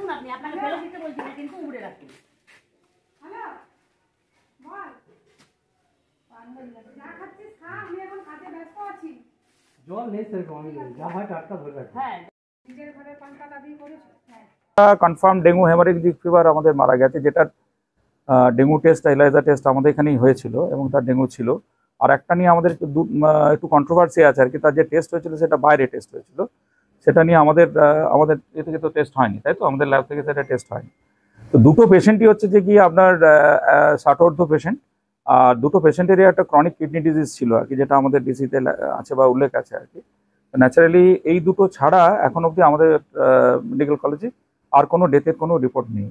রাখুন আপনি, আপনাকে ফেলে দিতে বলছি না, কিন্তু উড়ে রাখুন। হ্যালো বল, যা খাচ্ছিস খা, আমি এখন কাজে ব্যস্ত আছি। জল নেই সেরকম, আমি যা হয় টাটকা ধরে রাখি। হ্যাঁ, নিজের ঘরে পান্তা দিয়ে করেছো? হ্যাঁ। কনফার্ম ডেঙ্গু হেমারেজিক ফিভার আমাদের মারা গেছে, যেটা ডেঙ্গু টেস্ট এলাইজা টেস্ট আমাদের এখানেই হয়েছিল এবং তার ডেঙ্গু ছিল। আর একটা নিয়ে আমাদের একটু কন্ট্রোভার্সি আছে আর কি, তার যে টেস্ট হয়েছিল সেটা বাইরে টেস্ট হয়েছিল, সেটা নিয়ে আমাদের এ থেকে তো টেস্ট হয়নি, তাই তো আমাদের ল্যাব থেকে সেটা টেস্ট হয়নি। তো দুটো পেশেন্টই হচ্ছে যে কি আপনার 60 পেশেন্ট, আর দুটো পেশেন্টেরই একটা ক্রনিক কিডনি ডিজিজ ছিল আর কি, যেটা আমাদের ডিসিতে আছে বা উল্লেখ আছে আর কি। ন্যাচারালি এই দুটো ছাড়া এখন অবধি আমাদের মেডিকেল কলেজে আর কোনো ডেথের কোনো রিপোর্ট নেই।